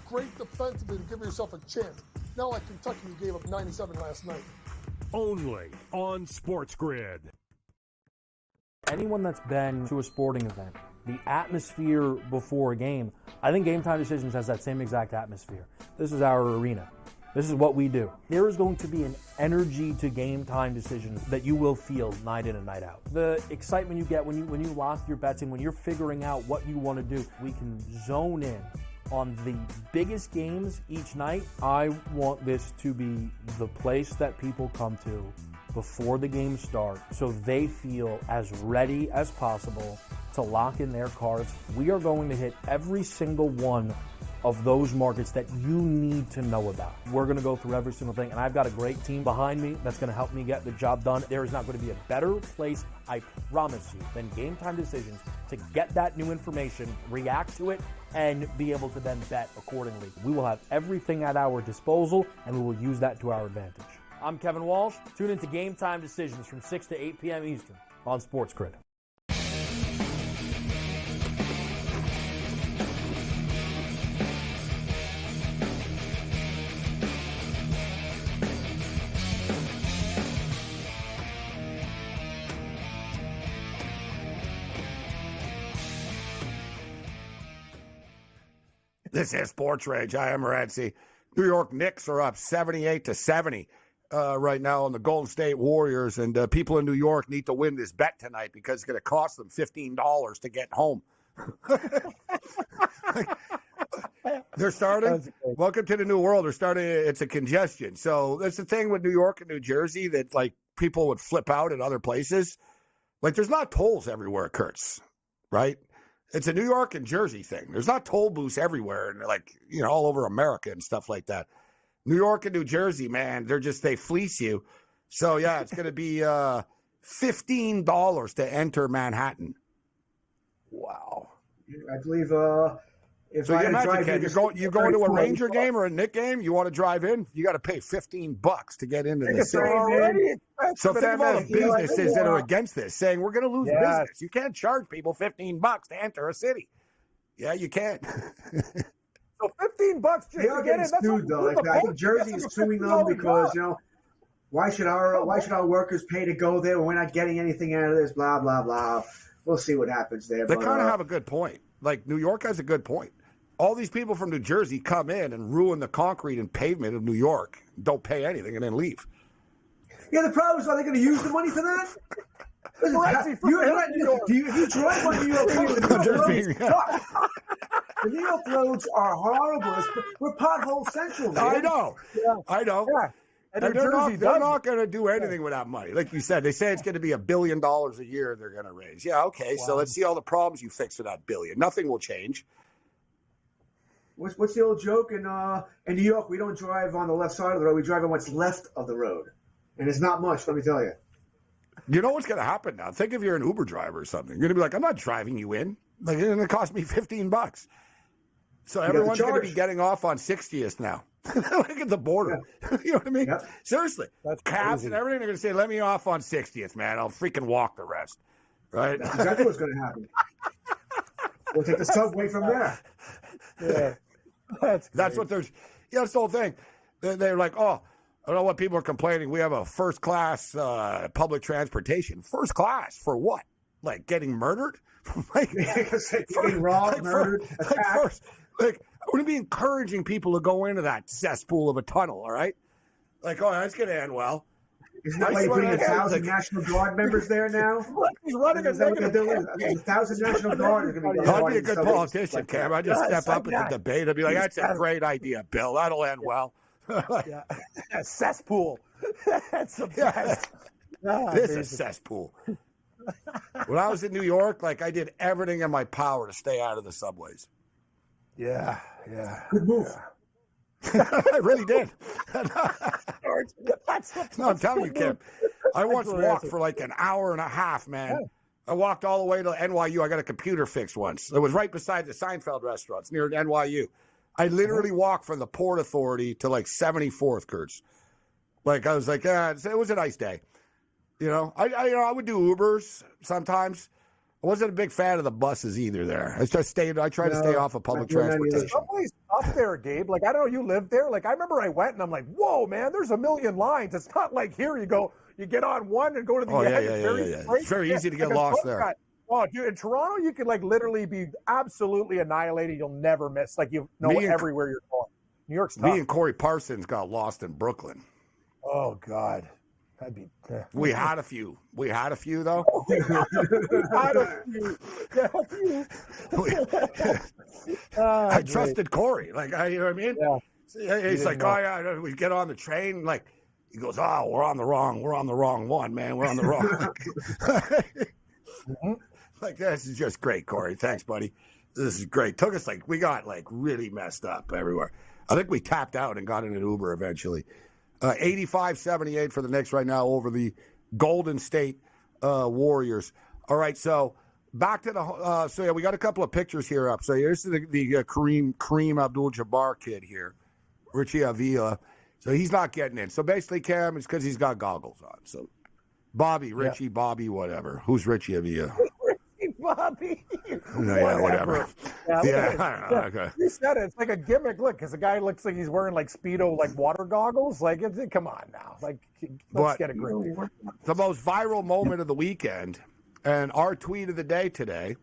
great defensively to give yourself a chance. Not like Kentucky, who gave up 97 last night. Only on SportsGrid. Anyone that's been to a sporting event, the atmosphere before a game, I think Game Time Decisions has that same exact atmosphere. This is our arena. This is what we do. There is going to be an energy to Game Time Decisions that you will feel night in and night out. The excitement you get when you lock your bets in, when you're figuring out what you want to do, we can zone in on the biggest games each night. I want this to be the place that people come to before the games start so they feel as ready as possible to lock in their cards. We are going to hit every single one of those markets that you need to know about. We're going to go through every single thing, and I've got a great team behind me that's going to help me get the job done. There is not going to be a better place, I promise you, than Game Time Decisions to get that new information, react to it, and be able to then bet accordingly. We will have everything at our disposal, and we will use that to our advantage. I'm Kevin Walsh. Tune into Game Time Decisions from 6 to 8 p.m. Eastern on SportsGrid. This is SportsRage. I am Morency. New York Knicks are up 78-70 right now on the Golden State Warriors, and people in New York need to win this bet tonight because it's going to cost them $15 to get home. They're starting. Welcome to the new world. They're starting. It's a congestion. So that's the thing with New York and New Jersey that like people would flip out at other places. Like there's not tolls everywhere, Kurtz, right? It's a New York and Jersey thing. There's not toll booths everywhere and like, you know, all over America and stuff like that. New York and New Jersey, man, they fleece you. So yeah, it's going to be $15 to enter Manhattan. Wow. I believe if so I you imagine, drive Ken, you go to a Ranger game or a Knick game, you want to drive in, you got to pay $15 to get into the city. So think of all the businesses that are against this, saying we're going to lose business. You can't charge people $15 to enter a city. Yeah, you can. So $15 just they are to get getting in. sued, though. Like, I think Jersey is suing them because, you know, why should our workers pay to go there when we're not getting anything out of this? Blah blah blah. We'll see what happens there. They kind of have a good point. Like New York has a good point. All these people from New Jersey come in and ruin the concrete and pavement of New York, don't pay anything, and then leave. Yeah, the problem is, are they going to use the money for that? You drive on New York roads. The New York roads are horrible. We're pothole central. Man. I know. Yeah. And they're not going to do anything with that money. Like you said, they say it's going to be $1 billion a year they're going to raise. Yeah, okay. Wow. So let's see all the problems you fix with that billion. Nothing will change. What's the old joke? In New York, we don't drive on the left side of the road. We drive on what's left of the road. And it's not much, let me tell you. You know what's going to happen now? Think if you're an Uber driver or something. You're going to be like, I'm not driving you in. Like, it's going to cost me $15. So everyone's going to be getting off on 60th now. Like at the border. Yeah. You know what I mean? Yep. Seriously. Cabs and everything, they're going to say, let me off on 60th, man. I'll freaking walk the rest. Right? That's exactly what's going to happen. We'll take the subway from there. Yeah. That's what there's. Yeah, that's the whole thing. They're like, oh, I don't know what people are complaining. We have a first class public transportation. First class for what? Like getting murdered? Like getting robbed, murdered, attacked. I wouldn't be encouraging people to go into that cesspool of a tunnel. All right, like, oh, that's going to end well. Isn't that why you're putting 1,000 National Guard members there now? He's running a negative. 1,000 National Guard are going to be. I'd be a good politician, Cam. I'd just step up at the debate. I'd be like, that's a great idea, Bill. That'll end well. Yeah. Cesspool. That's the best. This is a cesspool. When I was in New York, like I did everything in my power to stay out of the subways. Yeah. Good move. I really did. No, I'm telling you, Kim. I once walked for like an hour and a half, man. Yeah. I walked all the way to NYU. I got a computer fixed once. It was right beside the Seinfeld restaurants near NYU. I literally walked from the Port Authority to like 74th, Kurtz. Like I was like, it was a nice day. You know, I would do Ubers sometimes. I wasn't a big fan of the buses either there. I tried to stay off of public transportation. Someplace up there, Gabe. Like, I don't know, you live there. Like, I remember I went and I'm like, whoa, man, there's a million lines. It's not like here you get on one and go to the end. It's very easy to get lost there. Oh, dude, in Toronto, you could like literally be absolutely annihilated. You'll never miss. Like, you know everywhere you're going. New York's tough. Me and Corey Parsons got lost in Brooklyn. Oh, God. That'd be. We had a few. Though. I trusted Corey. Like, you know what I mean? Yeah. He's like, yeah, we get on the train. Like, he goes, oh, we're on the wrong one, man. We're on the wrong. Like, this is just great, Corey. Thanks, buddy. This is great. Took us we got really messed up everywhere. I think we tapped out and got in an Uber eventually. 85-78 for the Knicks right now over the Golden State Warriors. All right, so back to the we got a couple of pictures here up. So here's the Kareem Abdul-Jabbar kid here, Richie Avila. So he's not getting in. So basically, Cam, it's because he's got goggles on. So Richie, Bobby, whatever. Who's Richie Avila? Bobby. Yeah, whatever. Yeah, I don't know. Okay. You said it. It's like a gimmick look because the guy looks like he's wearing like Speedo, like water goggles. Like, come on now. Like, let's get a grip. The most viral moment of the weekend and our tweet of the day today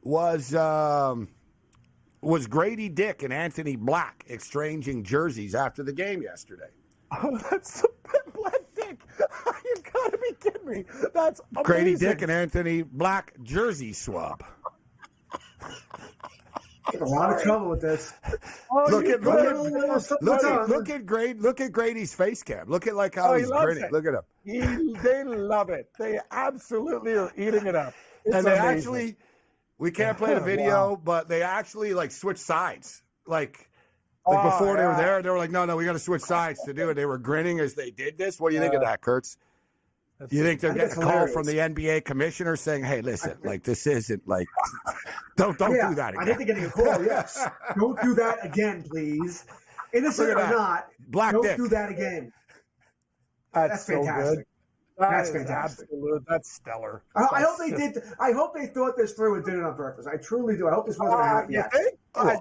was was Grady Dick and Anthony Black exchanging jerseys after the game yesterday. Oh, that's the Black Dick. You gotta be kidding me. That's amazing. Grady Dick and Anthony Black jersey swap. A lot of trouble with this. Look at Grady's face cam. Look at how he's grinning. Look at him. They love it. They absolutely are eating it up. It's and they amazing. actually, we can't play the video, but they actually switched sides. Before they were there, they were like, no, we got to switch sides to do it. They were grinning as they did this. What do you think of that, Kurtz? You think they're getting a call from the NBA commissioner saying, hey, listen, this isn't don't do that again. I think they're getting a call, yes. Don't do that again, please. Innocent or not, don't do that again. That's fantastic. That's fantastic. Absolute. That's stellar. I hope they did. I hope they thought this through and did it on purpose. I truly do. I hope this wasn't a happy accident.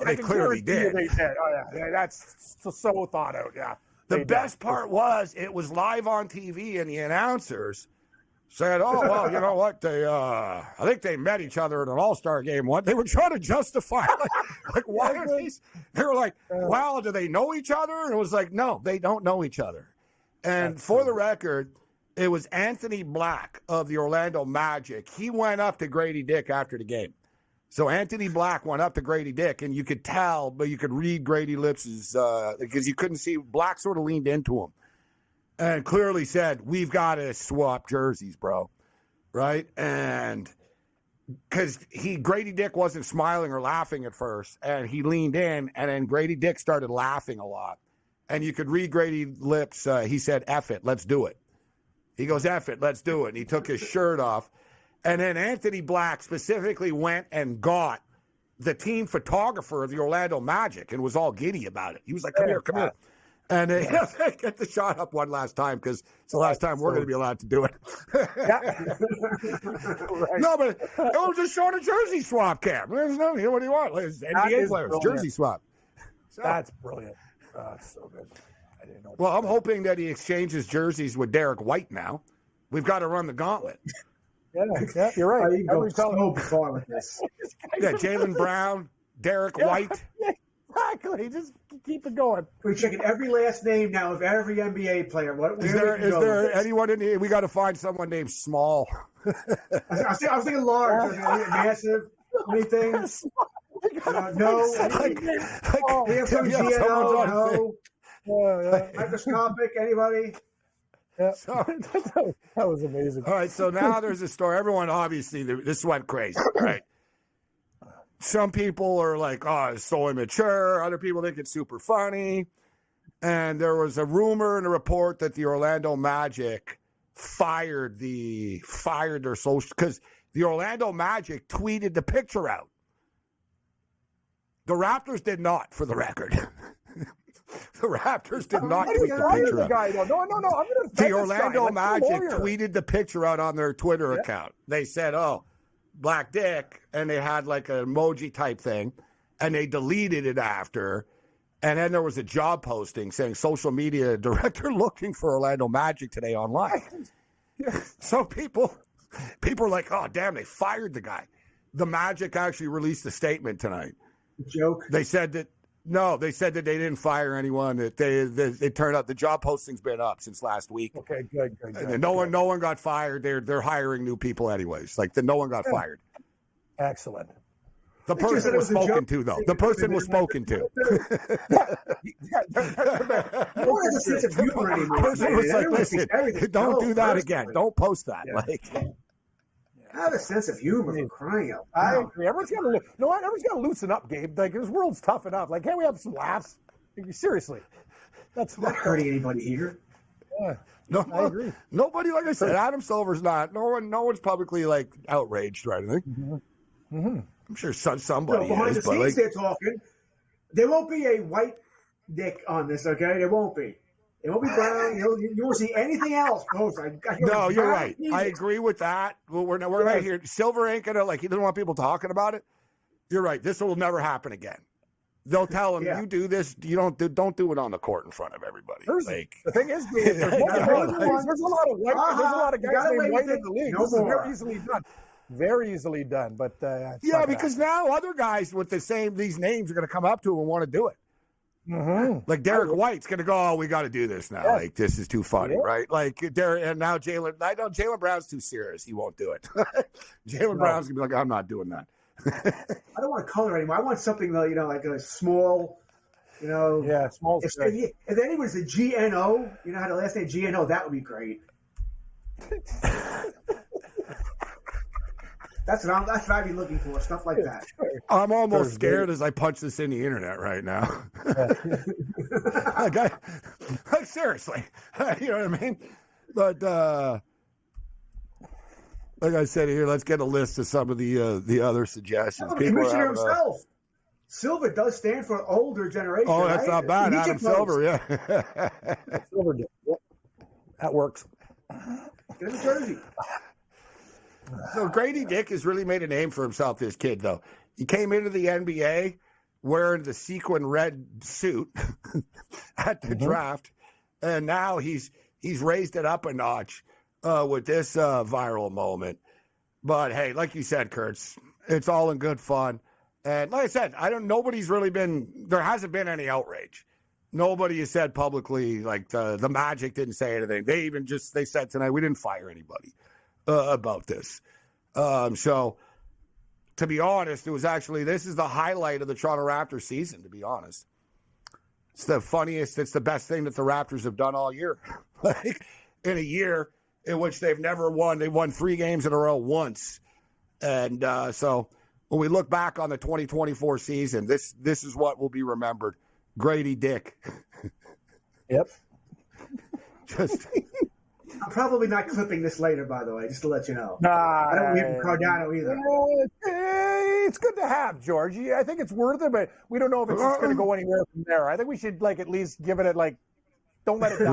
They clearly did. They did. Oh, yeah. That's so thought out, yeah. The best part was it was live on TV, and the announcers said, "Oh well, you know what? I think they met each other in an All-Star game once." They were trying to justify, why are these? They were like, "Well, do they know each other?" And it was like, "No, they don't know each other." And for the record, it was Anthony Black of the Orlando Magic. He went up to Grady Dick after the game. So Anthony Black went up to Grady Dick, and you could tell, but you could read Grady Lips' because you couldn't see. Black sort of leaned into him and clearly said, we've got to swap jerseys, bro. Right? And because Grady Dick wasn't smiling or laughing at first, and he leaned in, and then Grady Dick started laughing a lot. And you could read Grady Lips. He said, F it, let's do it. He goes, F it, let's do it. And he took his shirt off. And then Anthony Black specifically went and got the team photographer of the Orlando Magic and was all giddy about it. He was like, come here. And they get the shot up one last time because it's the last time we're going to be allowed to do it. No, but it was just showing a jersey swap, Cam. There's no, what do you want? It's NBA players, brilliant. Jersey swap. So, that's brilliant. That's so good. I didn't know. Well, I'm hoping that he exchanges jerseys with Derek White now. We've got to run the gauntlet. Yeah, you're right. You can go so far with this. Yeah, Jaylen Brown, Derek White. Exactly. Just keep it going. We're checking every last name now of every NBA player. Is there anyone in here? We got to find someone named Small. I was thinking large. Massive. Anything? No. We have some GNO. No. Microscopic. Anybody? Yeah. That was amazing. All right, so now there's a story. Everyone, obviously, this went crazy, right? Some people are like, oh, it's so immature. Other people think it's super funny. And there was a rumor and a report that the Orlando Magic fired their social, because the Orlando Magic tweeted the picture out. The Raptors did not, for the record. The Raptors did not tweet the picture out. No. The Orlando Magic tweeted the picture out on their Twitter account. They said, oh, Black Dick, and they had like an emoji type thing, and they deleted it after. And then there was a job posting saying social media director looking for Orlando Magic today online. So people are like, oh, damn, they fired the guy. The Magic actually released a statement tonight. Joke. They said that they they didn't fire anyone. That they turned out the job posting's been up since last week. Okay, good. And no one got fired. They're hiring new people anyways. No one got fired. Excellent. The person was spoken to, though. The person was spoken to. The person was like, listen, don't do that again. Don't post that. Have a sense of humor for crying out loud. loud. I agree. Everyone's got to loosen up, Gabe. This world's tough enough. Can't we have some laughs? Seriously. That's not hurting anybody here. Yeah. No, I agree. Nobody, like I said, Adam Silver's not. No one's publicly outraged or anything. Mm-hmm. I'm sure somebody behind is. The scenes they're talking. There won't be a white dick on this, okay? There won't be. It won't be brown. You won't see anything else. No, you're right. I agree with that. Well, we're not here. Silver ain't gonna he doesn't want people talking about it. You're right. This will never happen again. They'll tell him, you do this. You don't do it on the court in front of everybody. The thing is, there's a lot of white. There's a lot of guys named White in the league. This is very easily done. Very easily done, but yeah, because now other guys with these names are going to come up to him and want to do it. Mm-hmm. Like Derek White's going to go, oh, we got to do this now. Yeah. Like, this is too funny, right? Like, and now Jaylen, I know Jaylen Brown's too serious. He won't do it. Jaylen Brown's going to be like, I'm not doing that. I don't want color anymore. I want something, like a small, small. If anyone's a GNO, you know how the last name GNO, that would be great. That's what I'd be looking for, stuff like that. I'm almost scared as I punch this in the internet right now. like seriously, you know what I mean? But like I said here, let's get a list of some of the other suggestions. The commissioner himself, Silver does stand for older generation. Oh, that's not bad. Adam Silver, yeah. Silver, yep. That works. Get a jersey. So Grady Dick has really made a name for himself, this kid, though. He came into the NBA wearing the sequin red suit at the draft, and now he's raised it up a notch with this viral moment. But, hey, like you said, Kurtz, it's all in good fun. And like I said, there hasn't been any outrage. Nobody has said publicly, like the Magic didn't say anything. They said tonight, we didn't fire anybody about this. So to be honest, this is the highlight of the Toronto Raptors season, to be honest. It's the funniest, it's the best thing that the Raptors have done all year. Like, in a year in which they've never won. They won 3 games in a row once. And so when we look back on the 2024 season, this is what will be remembered. Grady Dick. Yep. I'm probably not clipping this later, by the way, just to let you know. Nah, I don't need Cardano either. It's good to have, George. I think it's worth it, but we don't know if it's just going to go anywhere from there. I think we should at least give it don't let it die.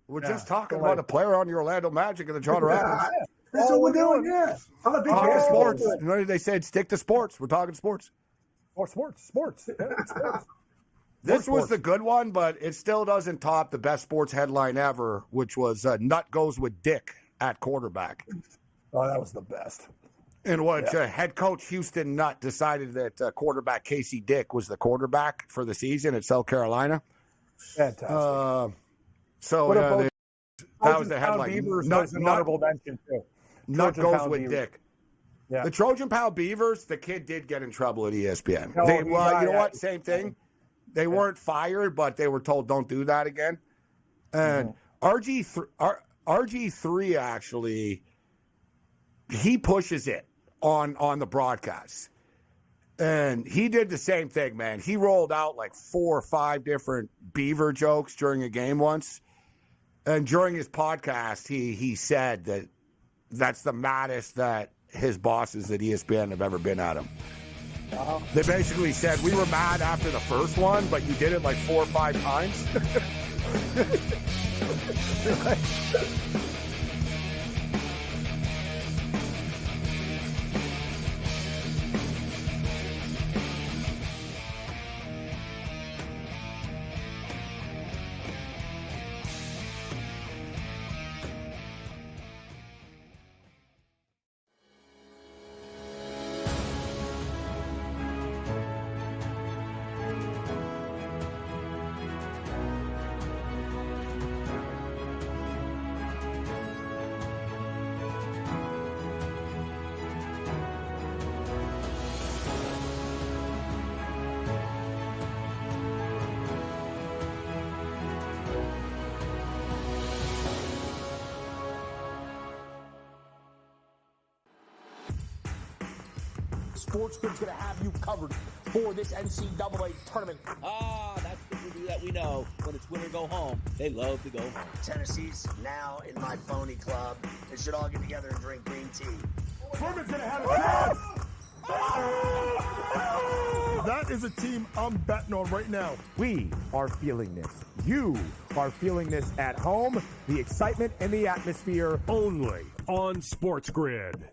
We're just talking about a player on your Orlando Magic and the Toronto Raptors. That's what we're doing. Yeah, I'm a big fan of sports. You know, they said stick to sports. We're talking sports. Or sports. Yeah, sports. This was the good one, but it still doesn't top the best sports headline ever, which was Nut goes with Dick at quarterback. Oh, that was the best. In which head coach Houston Nutt decided that quarterback Casey Dick was the quarterback for the season at South Carolina. Fantastic. That was the headline. Beavers was an honorable mention, too. Nut goes with Dick. Yeah. The Trojan Pound Beavers, the kid did get in trouble at ESPN. You know what? Same thing. They weren't fired, but they were told don't do that again. And RG3 actually, he pushes it on the broadcast. And he did the same thing, man. He rolled out 4 or 5 different Beaver jokes during a game once. And during his podcast, he said that that's the maddest that his bosses at ESPN have ever been at him. They basically said, we were mad after the first one, but you did it 4 or 5 times. SportsGrid's going to have you covered for this NCAA tournament. That's the movie that we know. When it's win or go home, they love to go home. Tennessee's now in my phony club. They should all get together and drink green tea. Furman's going to have a chance. That is a team I'm betting on right now. We are feeling this. You are feeling this at home. The excitement and the atmosphere. Only on SportsGrid.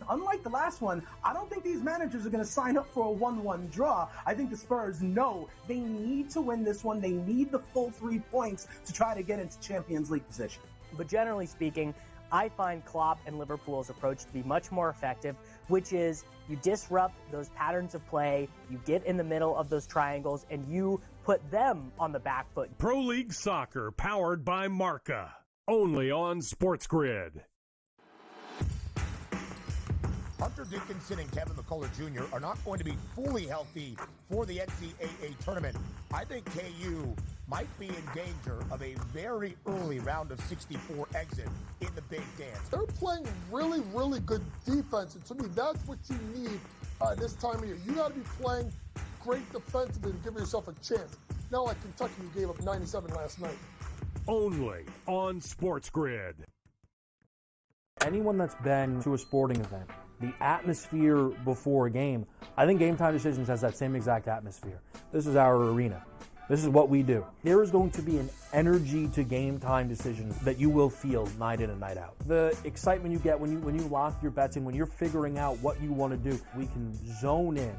Unlike the last one, I don't think these managers are going to sign up for a 1-1 draw. I think the Spurs know they need to win this one. They need the full 3 points to try to get into Champions League position. But generally speaking, I find Klopp and Liverpool's approach to be much more effective, which is you disrupt those patterns of play, you get in the middle of those triangles, and you put them on the back foot. Pro League Soccer, powered by Marca. Only on SportsGrid. Hunter Dickinson and Kevin McCullough Jr. are not going to be fully healthy for the NCAA tournament. I think KU might be in danger of a very early round of 64 exit in the Big Dance. They're playing really, really good defense, and to me, that's what you need this time of year. You got to be playing great defensively to give yourself a chance. Not like Kentucky, who gave up 97 last night. Only on SportsGrid. Anyone that's been to a sporting event, the atmosphere before a game, I think Game Time Decisions has that same exact atmosphere. This is our arena. This is what we do. There is going to be an energy to Game Time Decisions that you will feel night in and night out. The excitement you get when you lock your bets in, when you're figuring out what you want to do, we can zone in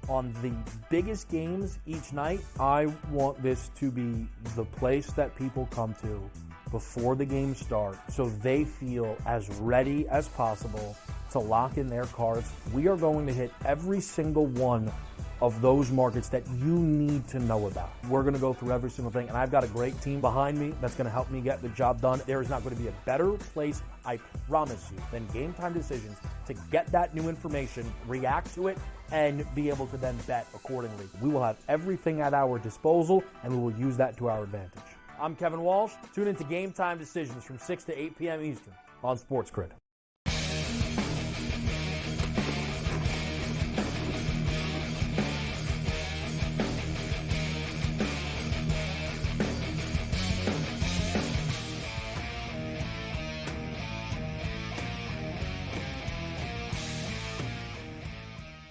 on the biggest games each night. I want this to be the place that people come to before the games start so they feel as ready as possible to lock in their cards. We are going to hit every single one of those markets that you need to know about. We're going to go through every single thing, and I've got a great team behind me that's going to help me get the job done. There is not going to be a better place, I promise you, than Game Time Decisions to get that new information, react to it, and be able to then bet accordingly. We will have everything at our disposal, and we will use that to our advantage. I'm Kevin Walsh. Tune into Game Time Decisions from 6 to 8 p.m. Eastern on SportsGrid.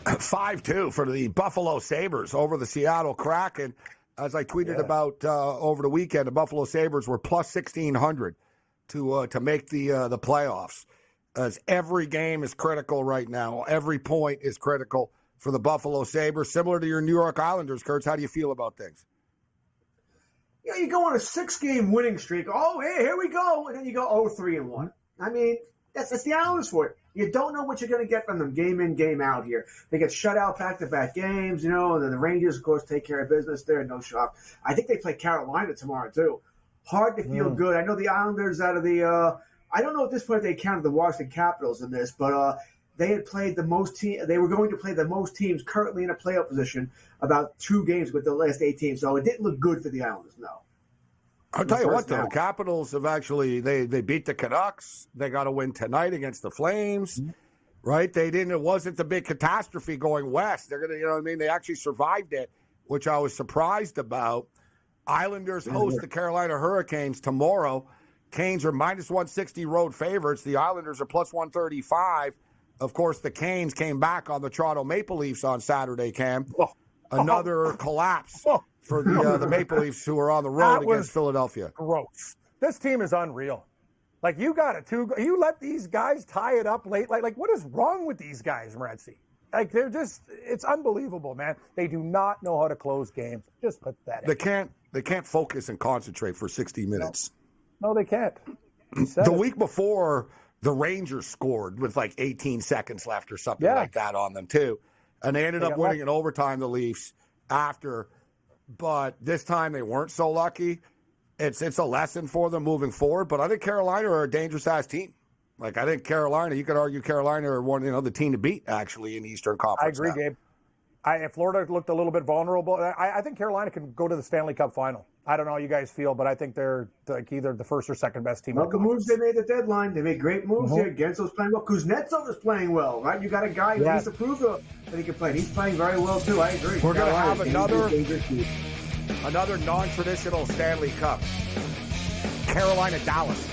$5-2 for the Buffalo Sabres over the Seattle Kraken. As I tweeted about over the weekend, the Buffalo Sabres were plus 1,600 to make the playoffs. As every game is critical right now. Every point is critical for the Buffalo Sabres. Similar to your New York Islanders, Kurtz, how do you feel about things? Yeah, you go on a 6-game winning streak. Oh, hey, here we go. And then you go 0-3-1. I mean, that's the Islanders for it. You don't know what you're going to get from them game in, game out here. They get shut out back-to-back games, and then the Rangers, of course, take care of business there. No shock. I think they play Carolina tomorrow, too. Hard to feel good. I know the Islanders out of the I don't know at this point if they counted the Washington Capitals in this, but they had played the most they were going to play the most teams currently in a playoff position, about 2 games with the last 8 teams. So it didn't look good for the Islanders, no. I'll tell you what, though, the Capitals have actually they beat the Canucks. They got to win tonight against the Flames, right? It wasn't the big catastrophe going west. They're gonna, they actually survived it, which I was surprised about. Islanders host the Carolina Hurricanes tomorrow. Canes are minus 160 road favorites. The Islanders are plus 135. Of course, the Canes came back on the Toronto Maple Leafs on Saturday, Cam. Another collapse for the Maple Leafs, who are on the road against Philadelphia. Gross. This team is unreal. Like, you got it, you let these guys tie it up late. Like what is wrong with these guys, Morency? Like, it's unbelievable, man. They do not know how to close games. Just pathetic. They can't focus and concentrate for 60 minutes. No, they can't. The week before, the Rangers scored with like 18 seconds left or something like that on them, too. And they ended up winning in overtime, the Leafs, after. But this time they weren't so lucky. It's a lesson for them moving forward. But I think Carolina are a dangerous-ass teim. Like, I think Carolina, you could argue Carolina are one, the team to beat, actually, in the Eastern Conference. I agree, Gabe. Florida looked a little bit vulnerable. I think Carolina can go to the Stanley Cup final. I don't know how you guys feel, but I think they're like either the first or second best team. Well, the moves they made at the deadline, they made great moves here. Genso's playing well. Kuznetsov is playing well, right? You got a guy who needs to prove that he can play. He's playing very well, too. I agree. We're going to have another non-traditional Stanley Cup. Carolina-Dallas.